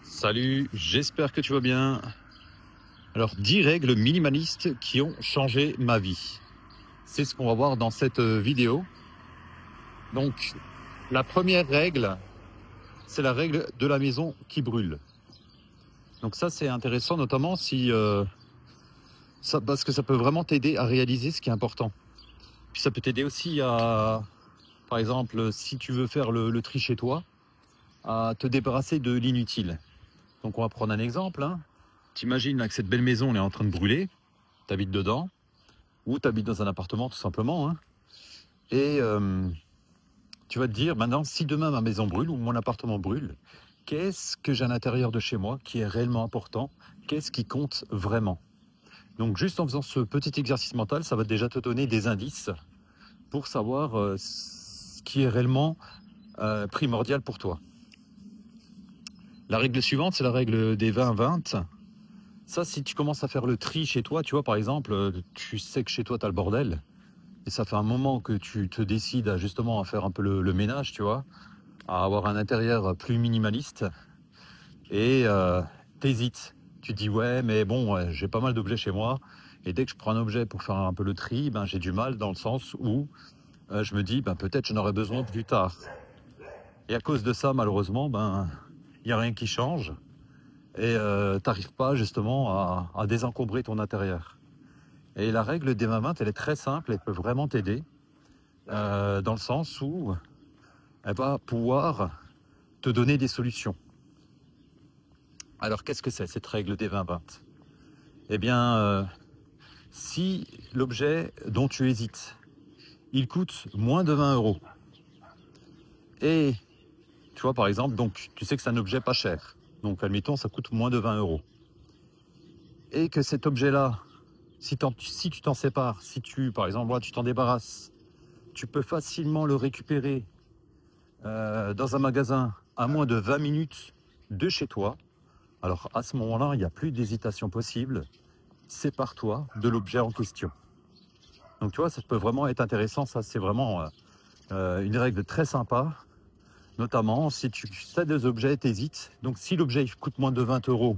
Salut, j'espère que tu vas bien. Alors, 10 règles minimalistes qui ont changé ma vie. C'est ce qu'on va voir dans cette vidéo. Donc, la première règle, c'est la règle de la maison qui brûle. Donc ça, c'est intéressant, notamment si parce que ça peut vraiment t'aider à réaliser ce qui est important. Puis ça peut t'aider aussi à, par exemple, si tu veux faire le tri chez toi, à te débarrasser de l'inutile. Donc on va prendre un exemple. T'imagines là que cette belle maison elle est en train de brûler, t'habites dedans, ou t'habites dans un appartement tout simplement, et tu vas te dire maintenant, si demain ma maison brûle ou mon appartement brûle, qu'est-ce que j'ai à l'intérieur de chez moi qui est réellement important? Qu'est-ce qui compte vraiment? Donc juste en faisant ce petit exercice mental, ça va déjà te donner des indices pour savoir ce qui est réellement primordial pour toi. La règle suivante, c'est la règle des 20-20. Ça, si tu commences à faire le tri chez toi, tu vois, par exemple, tu sais que chez toi, tu as le bordel, et ça fait un moment que tu te décides justement à faire un peu le ménage, tu vois, à avoir un intérieur plus minimaliste, et t'hésites. Tu te dis, ouais, mais bon, j'ai pas mal d'objets chez moi, et dès que je prends un objet pour faire un peu le tri, ben, j'ai du mal dans le sens où je me dis, ben, peut-être j'en aurai besoin plus tard. Et à cause de ça, malheureusement, ben, il n'y a rien qui change. Et t'arrives pas justement à désencombrer ton intérieur. Et la règle des 20-20, elle est très simple, elle peut vraiment t'aider, dans le sens où elle va pouvoir te donner des solutions. Alors qu'est-ce que c'est cette règle des 20-20? Eh bien, si l'objet dont tu hésites, il coûte moins de 20 euros, et tu vois par exemple, donc tu sais que c'est un objet pas cher, donc admettons ça coûte moins de 20 euros, et que cet objet-là, si tu t'en sépares, si tu, par exemple, tu t'en débarrasses, tu peux facilement le récupérer dans un magasin à moins de 20 minutes de chez toi. Alors à ce moment-là, il n'y a plus d'hésitation possible. Sépare-toi de l'objet en question. Donc tu vois, ça peut vraiment être intéressant. Ça, c'est vraiment une règle très sympa. Notamment si tu as des objets, t'hésites. Donc si l'objet il coûte moins de 20 euros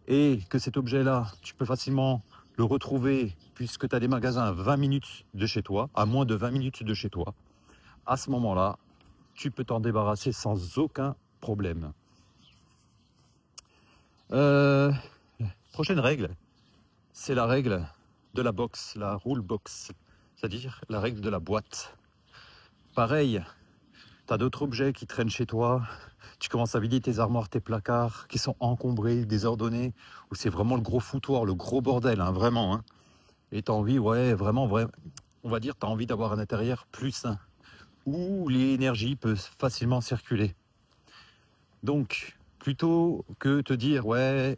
et que cet objet-là, tu peux facilement le retrouver puisque tu as des magasins à 20 minutes de chez toi, à moins de 20 minutes de chez toi, à ce moment-là, tu peux t'en débarrasser sans aucun problème. Prochaine règle, c'est la règle de la box, la rule box, c'est-à-dire la règle de la boîte. Pareil, tu as d'autres objets qui traînent chez toi, tu commences à vider tes armoires, tes placards qui sont encombrés, désordonnés, où c'est vraiment le gros foutoir, le gros bordel, vraiment. Et tu as envie, vraiment, on va dire, tu as envie d'avoir un intérieur plus sain, où l'énergie peut facilement circuler. Donc, plutôt que te dire, ouais,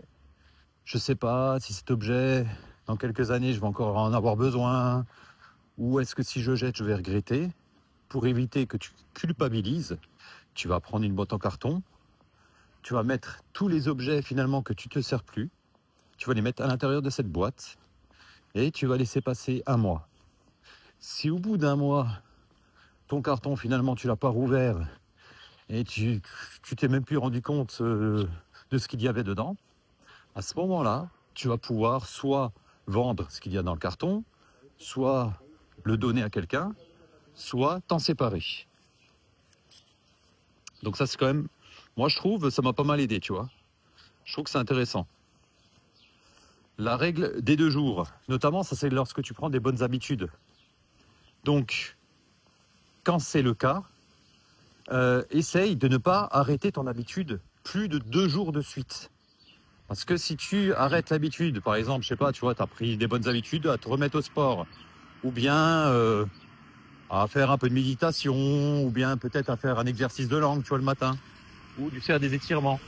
je sais pas si cet objet, dans quelques années, je vais encore en avoir besoin, ou est-ce que si je jette, je vais regretter, pour éviter que tu culpabilises, tu vas prendre une boîte en carton, tu vas mettre tous les objets finalement que tu te sers plus, tu vas les mettre à l'intérieur de cette boîte, et tu vas laisser passer un mois. Si au bout d'un mois, ton carton finalement tu l'as pas rouvert, et tu t'es même plus rendu compte de ce qu'il y avait dedans, à ce moment-là, tu vas pouvoir soit vendre ce qu'il y a dans le carton, soit le donner à quelqu'un, soit t'en séparer. Donc ça c'est quand même, moi je trouve, ça m'a pas mal aidé, tu vois. Je trouve que c'est intéressant. La règle des 2 jours, notamment ça c'est lorsque tu prends des bonnes habitudes. Donc, quand c'est le cas, essaye de ne pas arrêter ton habitude plus de 2 jours de suite. Parce que si tu arrêtes l'habitude, par exemple, je sais pas, tu vois, tu as pris des bonnes habitudes à te remettre au sport, ou bien à faire un peu de méditation, ou bien peut-être à faire un exercice de langue, tu vois, le matin, ou de faire des étirements.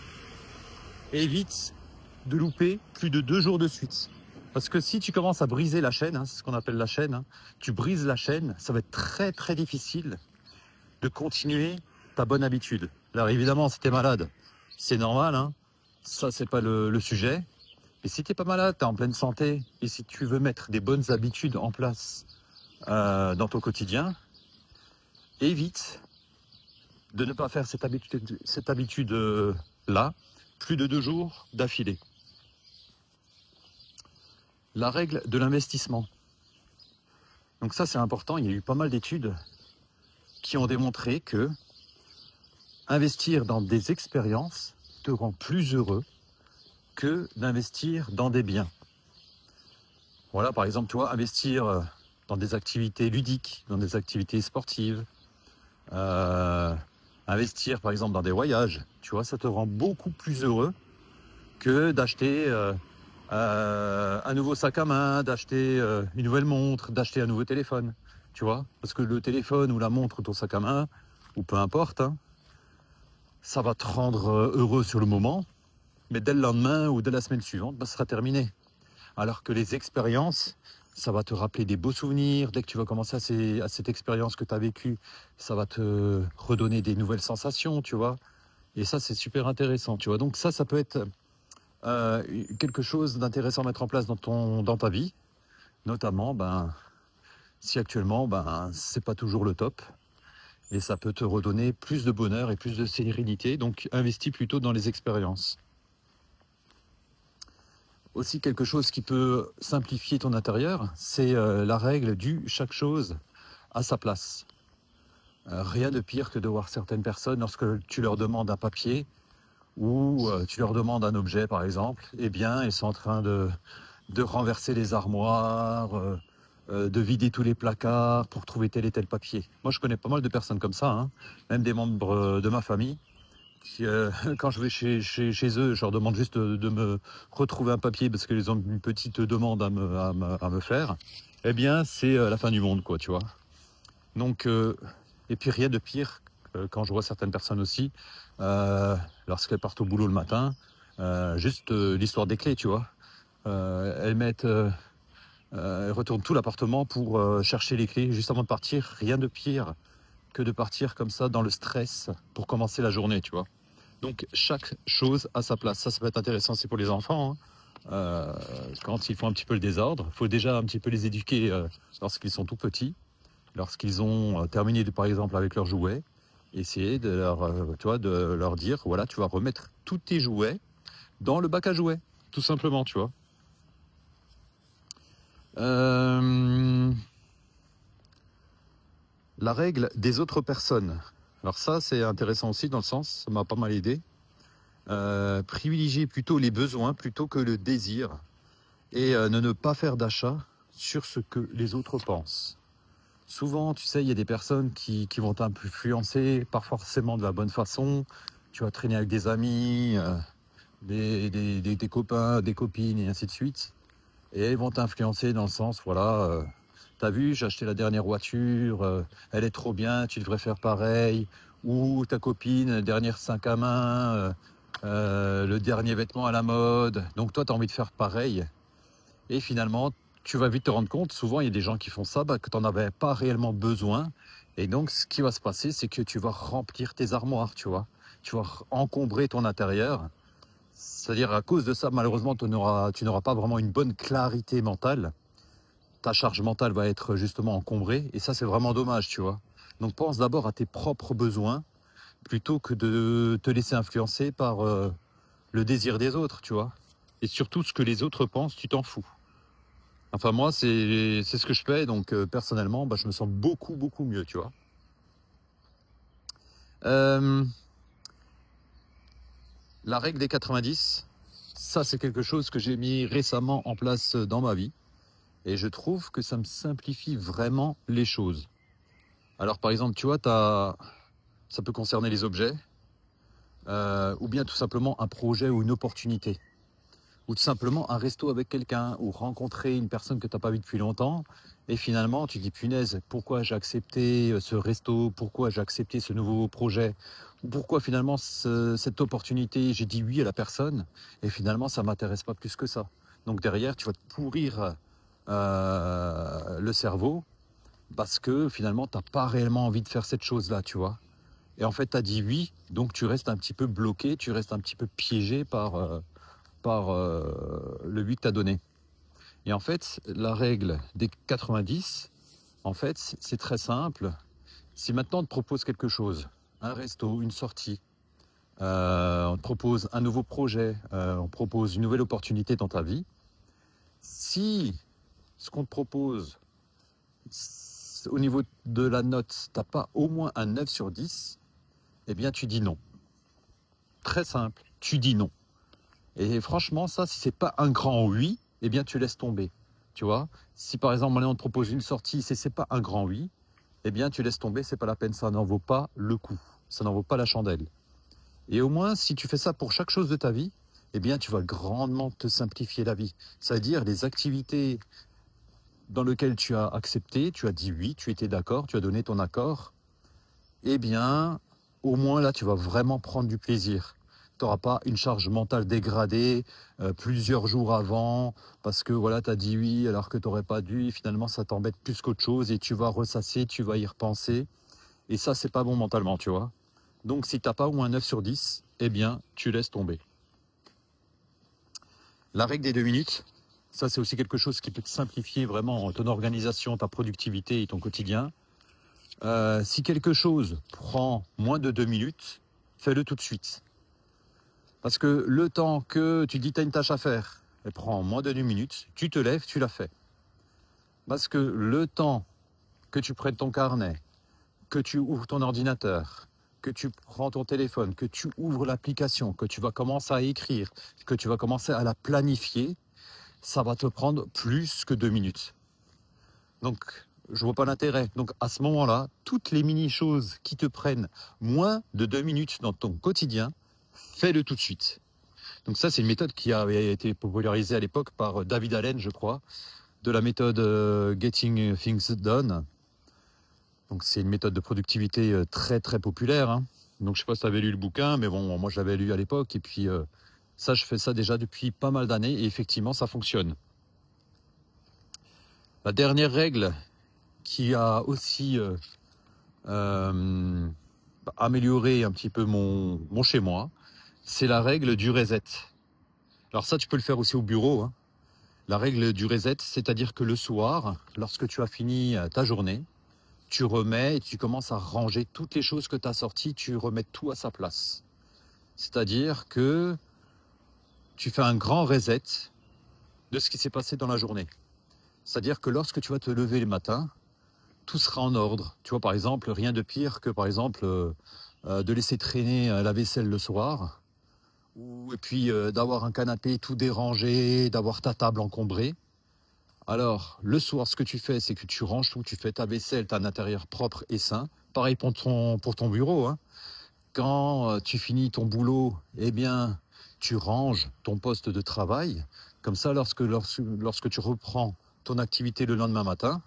Évite de louper plus de 2 jours de suite. Parce que si tu commences à briser la chaîne, c'est ce qu'on appelle la chaîne, tu brises la chaîne, ça va être très très difficile de continuer ta bonne habitude. Alors évidemment, si tu es malade, c'est normal, ça c'est pas le sujet. Et si tu n'es pas malade, tu es en pleine santé, et si tu veux mettre des bonnes habitudes en place dans ton quotidien, évite de ne pas faire cette habitude là plus de 2 jours d'affilée. La règle de l'investissement. Donc ça, c'est important. Il y a eu pas mal d'études qui ont démontré que investir dans des expériences te rend plus heureux que d'investir dans des biens. Voilà, par exemple, tu vois, investir dans des activités ludiques, dans des activités sportives, investir par exemple dans des voyages, tu vois, ça te rend beaucoup plus heureux que d'acheter un nouveau sac à main, d'acheter une nouvelle montre, d'acheter un nouveau téléphone, tu vois. Parce que le téléphone ou la montre ou ton sac à main, ou peu importe, hein, ça va te rendre heureux sur le moment, mais dès le lendemain ou dès la semaine suivante, bah, ça sera terminé. Alors que les expériences, ça va te rappeler des beaux souvenirs. Dès que tu vas commencer à cette expérience que tu as vécue, ça va te redonner des nouvelles sensations, tu vois. Et ça, c'est super intéressant, tu vois. Donc ça peut être quelque chose d'intéressant à mettre en place dans ta vie. Notamment, si actuellement, c'est pas toujours le top. Et ça peut te redonner plus de bonheur et plus de sérénité. Donc, investis plutôt dans les expériences. Aussi, quelque chose qui peut simplifier ton intérieur, c'est la règle du chaque chose à sa place. Rien de pire que de voir certaines personnes, lorsque tu leur demandes un papier ou tu leur demandes un objet, par exemple, eh bien, ils sont en train de renverser les armoires, de vider tous les placards pour trouver tel et tel papier. Moi, je connais pas mal de personnes comme ça, hein, même des membres de ma famille. Qui, quand je vais chez eux, je leur demande juste de me retrouver un papier parce qu'ils ont une petite demande à me faire. Eh bien, c'est la fin du monde, quoi, tu vois. Donc, et puis rien de pire quand je vois certaines personnes aussi, lorsqu'elles partent au boulot le matin, juste l'histoire des clés, tu vois. Elles retournent tout l'appartement pour chercher les clés juste avant de partir. Rien de pire que de partir comme ça dans le stress pour commencer la journée, tu vois. Donc chaque chose à sa place. Ça peut être intéressant aussi pour les enfants, hein. Quand ils font un petit peu le désordre, il faut déjà un petit peu les éduquer lorsqu'ils sont tout petits, lorsqu'ils ont terminé par exemple avec leurs jouets, essayer de leur dire, voilà, tu vas remettre tous tes jouets dans le bac à jouets, tout simplement, tu vois. La règle des autres personnes. Alors ça, c'est intéressant aussi dans le sens, ça m'a pas mal aidé. Privilégier plutôt les besoins plutôt que le désir et ne pas faire d'achat sur ce que les autres pensent. Souvent, tu sais, il y a des personnes qui vont t'influencer, pas forcément de la bonne façon. Tu vas traîner avec des amis, des copains, des copines et ainsi de suite. Et ils vont t'influencer dans le sens, voilà, t'as vu, j'ai acheté la dernière voiture, elle est trop bien, tu devrais faire pareil. Ou ta copine, dernière sac à main, le dernier vêtement à la mode. Donc toi, tu as envie de faire pareil. Et finalement, tu vas vite te rendre compte, souvent il y a des gens qui font ça, que tu n'en avais pas réellement besoin. Et donc ce qui va se passer, c'est que tu vas remplir tes armoires, tu vois. Tu vas encombrer ton intérieur. C'est-à-dire à cause de ça, malheureusement, tu n'auras pas vraiment une bonne clarité mentale. Ta charge mentale va être justement encombrée. Et ça, c'est vraiment dommage, tu vois. Donc pense d'abord à tes propres besoins plutôt que de te laisser influencer par le désir des autres, tu vois. Et surtout, ce que les autres pensent, tu t'en fous. Enfin, moi, c'est ce que je fais, donc personnellement, je me sens beaucoup, beaucoup mieux, tu vois. La règle des 90, ça, c'est quelque chose que j'ai mis récemment en place dans ma vie. Et je trouve que ça me simplifie vraiment les choses. Alors, par exemple, tu vois, ça peut concerner les objets, ou bien tout simplement un projet ou une opportunité. Ou tout simplement un resto avec quelqu'un, ou rencontrer une personne que tu n'as pas vue depuis longtemps, et finalement tu dis punaise, pourquoi j'ai accepté ce resto, pourquoi j'ai accepté ce nouveau projet, ou pourquoi finalement cette opportunité, j'ai dit oui à la personne, et finalement ça ne m'intéresse pas plus que ça. Donc derrière, tu vas te pourrir le cerveau, parce que finalement tu n'as pas réellement envie de faire cette chose-là, tu vois. Et en fait, tu as dit oui, donc tu restes un petit peu bloqué, tu restes un petit peu piégé par le but que tu as donné. Et en fait, la règle des 90, en fait, c'est très simple. Si maintenant on te propose quelque chose, un resto, une sortie, te propose un nouveau projet, on propose une nouvelle opportunité dans ta vie, si ce qu'on te propose, au niveau de la note, tu n'as pas au moins un 9 sur 10, eh bien tu dis non. Très simple, tu dis non. Et franchement, ça, si c'est pas un grand oui, eh bien tu laisses tomber. Tu vois, si par exemple on te propose une sortie, si c'est pas un grand oui, eh bien tu laisses tomber, c'est pas la peine, ça n'en vaut pas le coup, ça n'en vaut pas la chandelle. Et au moins, si tu fais ça pour chaque chose de ta vie, eh bien tu vas grandement te simplifier la vie. C'est-à-dire les activités dans lesquelles tu as accepté, tu as dit oui, tu étais d'accord, tu as donné ton accord, eh bien au moins là tu vas vraiment prendre du plaisir. Tu n'auras pas une charge mentale dégradée plusieurs jours avant parce que voilà, tu as dit oui alors que tu n'aurais pas dû. Et finalement, ça t'embête plus qu'autre chose et tu vas ressasser, tu vas y repenser. Et ça, c'est pas bon mentalement, tu vois. Donc, si tu n'as pas au moins 9 sur 10, eh bien, tu laisses tomber. La règle des 2 minutes, ça, c'est aussi quelque chose qui peut te simplifier vraiment ton organisation, ta productivité et ton quotidien. Si quelque chose prend moins de 2 minutes, fais-le tout de suite. Parce que le temps que tu dis tu as une tâche à faire, elle prend moins de 2 minutes, tu te lèves, tu la fais. Parce que le temps que tu prennes ton carnet, que tu ouvres ton ordinateur, que tu prends ton téléphone, que tu ouvres l'application, que tu vas commencer à écrire, que tu vas commencer à la planifier, ça va te prendre plus que 2 minutes. Donc, je vois pas l'intérêt. Donc, à ce moment-là, toutes les mini-choses qui te prennent moins de 2 minutes dans ton quotidien, fais-le tout de suite. Donc ça, c'est une méthode qui avait été popularisée à l'époque par David Allen, je crois, de la méthode Getting Things Done. Donc c'est une méthode de productivité très très populaire, hein. Donc je sais pas si tu avais lu le bouquin, mais bon, moi je l'avais lu à l'époque. Et puis ça, je fais ça déjà depuis pas mal d'années et effectivement, ça fonctionne. La dernière règle qui a aussi amélioré un petit peu mon chez-moi, c'est la règle du reset. Alors ça, tu peux le faire aussi au bureau, hein. La règle du reset, c'est-à-dire que le soir, lorsque tu as fini ta journée, tu remets et tu commences à ranger toutes les choses que tu as sorties, tu remets tout à sa place. C'est-à-dire que tu fais un grand reset de ce qui s'est passé dans la journée. C'est-à-dire que lorsque tu vas te lever le matin, tout sera en ordre. Tu vois, par exemple, rien de pire que, par exemple, de laisser traîner la vaisselle le soir, et puis d'avoir un canapé tout dérangé, d'avoir ta table encombrée. Alors, le soir, ce que tu fais, c'est que tu ranges tout, tu fais ta vaisselle, tu as un intérieur propre et sain. Pareil pour ton bureau, hein. Quand tu finis ton boulot, eh bien, tu ranges ton poste de travail. Comme ça, lorsque tu reprends ton activité le lendemain matin,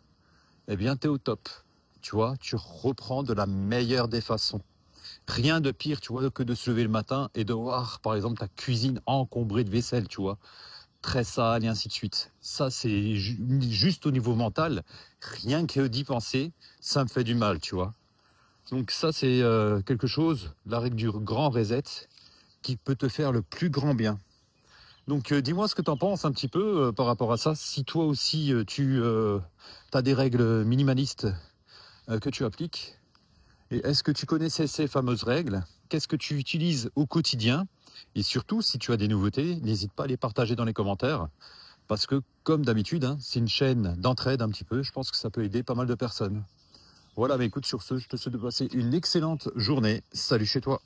eh bien, tu es au top. Tu vois, tu reprends de la meilleure des façons. Rien de pire, tu vois, que de se lever le matin et de voir, par exemple, ta cuisine encombrée de vaisselle, tu vois, très sale et ainsi de suite. Ça, c'est juste au niveau mental. Rien que d'y penser, ça me fait du mal, tu vois. Donc ça, c'est quelque chose, la règle du grand reset, qui peut te faire le plus grand bien. Donc dis-moi ce que tu en penses un petit peu par rapport à ça. Si toi aussi, tu as des règles minimalistes que tu appliques, et est-ce que tu connaissais ces fameuses règles? Qu'est-ce que tu utilises au quotidien? Et surtout, si tu as des nouveautés, n'hésite pas à les partager dans les commentaires. Parce que, comme d'habitude, hein, c'est une chaîne d'entraide un petit peu. Je pense que ça peut aider pas mal de personnes. Voilà, mais écoute, sur ce, je te souhaite de passer une excellente journée. Salut chez toi.